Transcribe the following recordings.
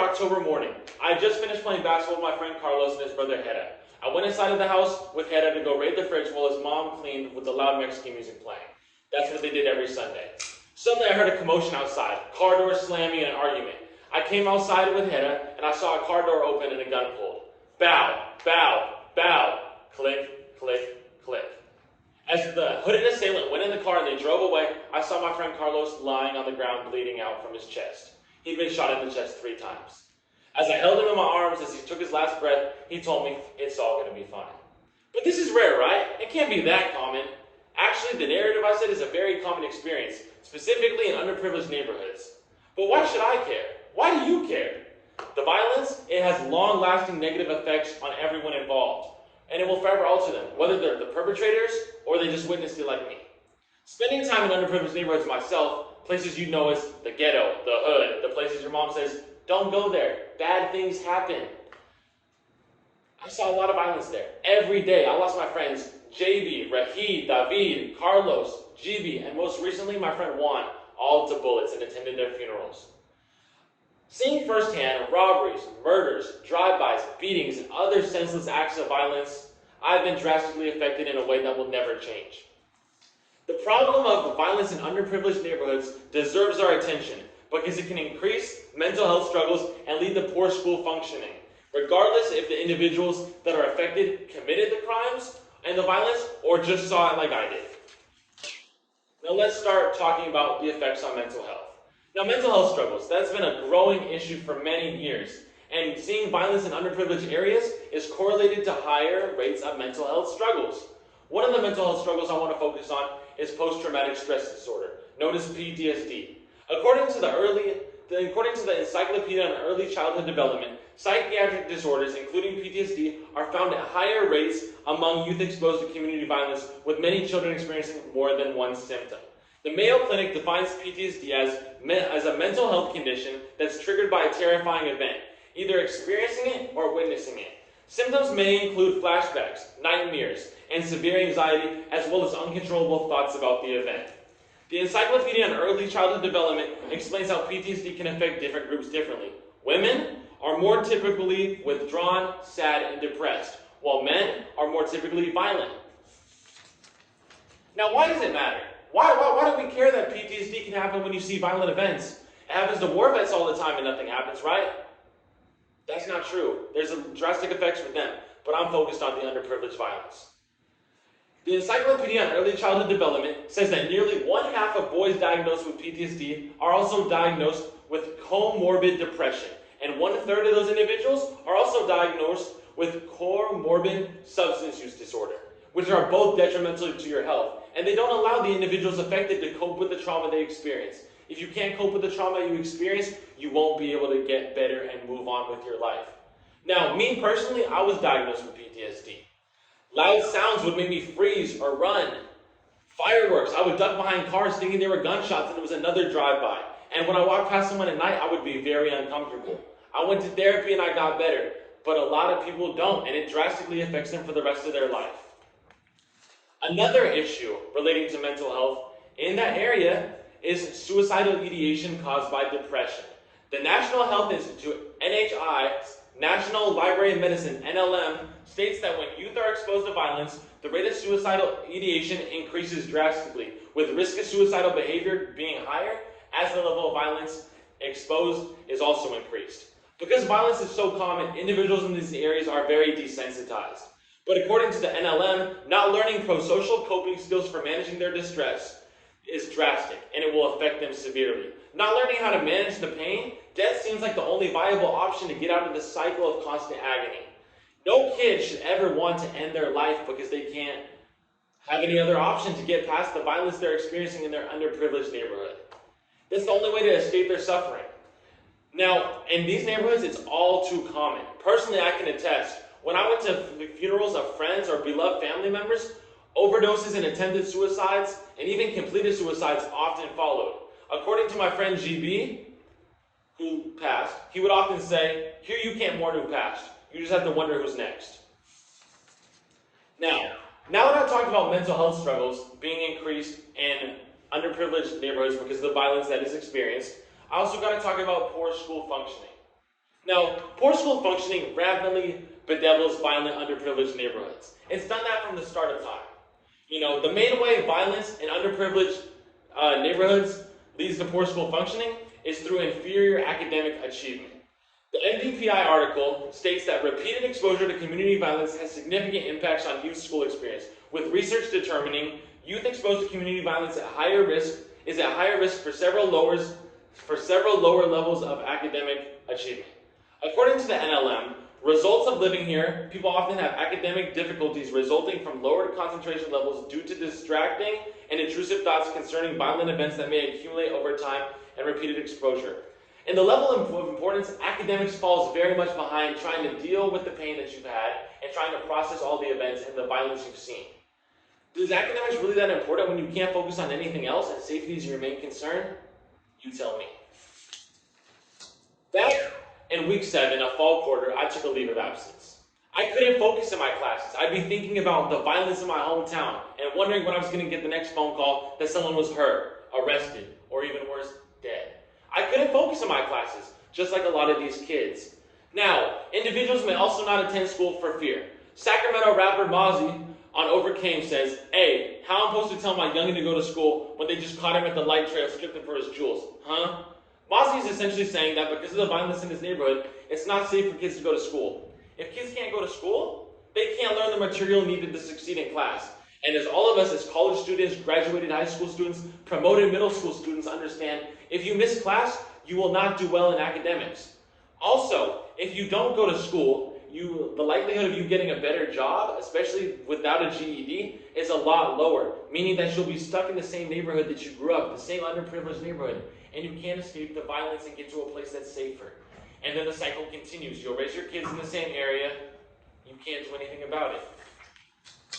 October morning. I had just finished playing basketball with my friend Carlos and his brother Hera. I went inside of the house with Hera to go raid the fridge while his mom cleaned with the loud Mexican music playing. That's what they did every Sunday. Suddenly I heard a commotion outside, car door slamming and an argument. I came outside with Hera and I saw a car door open and a gun pulled. Bow, bow, bow, click, click, click. As the hooded assailant went in the car and they drove away, I saw my friend Carlos lying on the ground bleeding out from his chest. He'd been shot in the chest 3 times. As I held him in my arms as he took his last breath, he told me, "It's all going to be fine." But this is rare, right? It can't be that common. Actually, the narrative I said is a very common experience, specifically in underprivileged neighborhoods. But why should I care? Why do you care? The violence, it has long-lasting negative effects on everyone involved, and it will forever alter them, whether they're the perpetrators or they just witnessed it like me. Spending time in underprivileged neighborhoods myself, places you know as the ghetto, the hood, the places your mom says, "Don't go there, bad things happen." I saw a lot of violence there. Every day, I lost my friends JB, Rahid, David, Carlos, GB, and most recently my friend Juan, all to bullets and attended their funerals. Seeing firsthand robberies, murders, drive-bys, beatings, and other senseless acts of violence, I've been drastically affected in a way that will never change. The problem of violence in underprivileged neighborhoods deserves our attention because it can increase mental health struggles and lead to poor school functioning, regardless if the individuals that are affected committed the crimes and the violence or just saw it like I did. Now let's start talking about the effects on mental health. Now, mental health struggles, that's been a growing issue for many years, and seeing violence in underprivileged areas is correlated to higher rates of mental health struggles. One of the mental health struggles I want to focus on is post-traumatic stress disorder, known as PTSD. According to the Encyclopedia on Early Childhood Development, psychiatric disorders, including PTSD, are found at higher rates among youth exposed to community violence, with many children experiencing more than one symptom. The Mayo Clinic defines PTSD as a mental health condition that's triggered by a terrifying event, either experiencing it or witnessing it. Symptoms may include flashbacks, nightmares, and severe anxiety, as well as uncontrollable thoughts about the event. The Encyclopedia on Early Childhood Development explains how PTSD can affect different groups differently. Women are more typically withdrawn, sad, and depressed, while men are more typically violent. Now, why does it matter? Why do we care that PTSD can happen when you see violent events? It happens to war vets all the time and nothing happens, right? That's not true. There's drastic effects with them, but I'm focused on the underprivileged violence. The Encyclopedia on Early Childhood Development says that nearly 1/2 of boys diagnosed with PTSD are also diagnosed with comorbid depression, and 1/3 of those individuals are also diagnosed with comorbid substance use disorder, which are both detrimental to your health, and they don't allow the individuals affected to cope with the trauma they experience. If you can't cope with the trauma you experience, you won't be able to get better and move on with your life. Now, me personally, I was diagnosed with PTSD. Loud sounds would make me freeze or run. Fireworks, I would duck behind cars thinking they were gunshots and it was another drive-by. And when I walked past someone at night, I would be very uncomfortable. I went to therapy and I got better, but a lot of people don't, and it drastically affects them for the rest of their life. Another issue relating to mental health in that area is suicidal ideation caused by depression. The National Health Institute, NHI, National Library of Medicine, NLM, states that when youth are exposed to violence, the rate of suicidal ideation increases drastically, with risk of suicidal behavior being higher as the level of violence exposed is also increased. Because violence is so common, individuals in these areas are very desensitized. But according to the NLM, not learning pro-social coping skills for managing their distress is drastic, and it will affect them severely. Not learning how to manage the pain, death seems like the only viable option to get out of the cycle of constant agony. No kid should ever want to end their life because they can't have any other option to get past the violence they're experiencing in their underprivileged neighborhood. That's the only way to escape their suffering. Now, in these neighborhoods, it's all too common. Personally, I can attest. When I went to funerals of friends or beloved family members, overdoses and attempted suicides, and even completed suicides often followed. According to my friend GB, who passed, he would often say, "Here you can't mourn who passed. You just have to wonder who's next." Now that I've talked about mental health struggles being increased in underprivileged neighborhoods because of the violence that is experienced, I also got to talk about poor school functioning. Now, poor school functioning rapidly bedevils violent, underprivileged neighborhoods. It's done that from the start of time. The main way violence in underprivileged neighborhoods leads to poor school functioning is through inferior academic achievement. The NDPI article states that repeated exposure to community violence has significant impacts on youth school experience, with research determining youth exposed to community violence is at higher risk for several lower levels of academic achievement. According to the NLM, results of living here, people often have academic difficulties resulting from lowered concentration levels due to distracting and intrusive thoughts concerning violent events that may accumulate over time and repeated exposure. In the level of importance, academics falls very much behind trying to deal with the pain that you've had and trying to process all the events and the violence you've seen. Is academics really that important when you can't focus on anything else and safety is your main concern? You tell me. Back in week 7 of fall quarter, I took a leave of absence. I couldn't focus in my classes. I'd be thinking about the violence in my hometown and wondering when I was going to get the next phone call that someone was hurt, arrested, or even worse, dead. I couldn't focus in my classes, just like a lot of these kids. Now, individuals may also not attend school for fear. Sacramento rapper Mozzie on Overcame says, "Hey, how am I supposed to tell my youngin' to go to school when they just caught him at the light trail stripping for his jewels, huh?" Mozzie is essentially saying that because of the violence in his neighborhood, it's not safe for kids to go to school. If kids can't go to school, they can't learn the material needed to succeed in class. And as all of us as college students, graduated high school students, promoted middle school students understand, if you miss class, you will not do well in academics. Also, if you don't go to school, the likelihood of you getting a better job, especially without a GED, is a lot lower, meaning that you'll be stuck in the same neighborhood that you grew up, the same underprivileged neighborhood, and you can't escape the violence and get to a place that's safer. And then the cycle continues. You'll raise your kids in the same area, you can't do anything about it.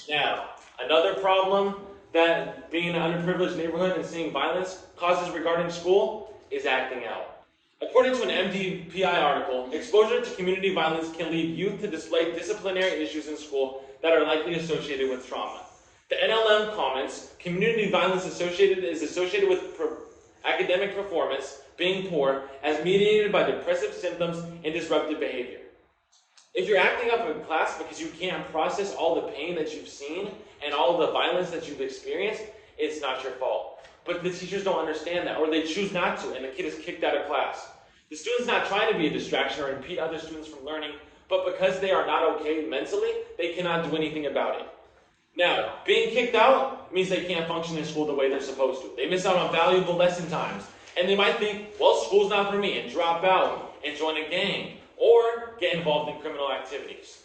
Now, another problem that being in an underprivileged neighborhood and seeing violence causes regarding school is acting out. According to an MDPI article, exposure to community violence can lead youth to display disciplinary issues in school that are likely associated with trauma. The NLM comments, community violence is associated with academic performance being poor as mediated by depressive symptoms and disruptive behavior. If you're acting up in class because you can't process all the pain that you've seen and all the violence that you've experienced, it's not your fault. But the teachers don't understand that, or they choose not to, and the kid is kicked out of class. The student's not trying to be a distraction or impede other students from learning, but because they are not okay mentally, they cannot do anything about it. Now, being kicked out means they can't function in school the way they're supposed to. They miss out on valuable lesson times, and they might think, well, school's not for me, and drop out and join a gang, or get involved in criminal activities.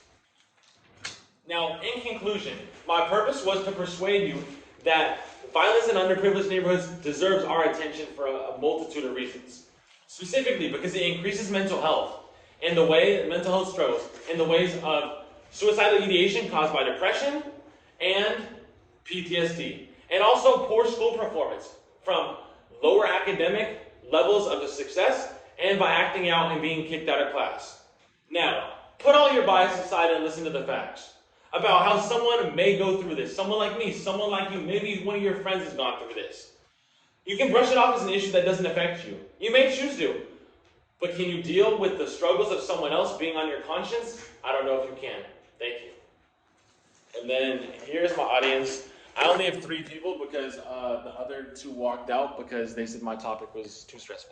Now, in conclusion, my purpose was to persuade you that violence in underprivileged neighborhoods deserves our attention for a multitude of reasons. Specifically because it increases mental health in the way mental health struggles in the ways of suicidal ideation caused by depression and PTSD, and also poor school performance from lower academic levels of success and by acting out and being kicked out of class. Now, put all your bias aside and listen to the facts about how someone may go through this. Someone like me, someone like you, maybe one of your friends has gone through this. You can brush it off as an issue that doesn't affect you. You may choose to. But can you deal with the struggles of someone else being on your conscience? I don't know if you can. Thank you. And then here's my audience. I only have 3 people because the other 2 walked out because they said my topic was too stressful.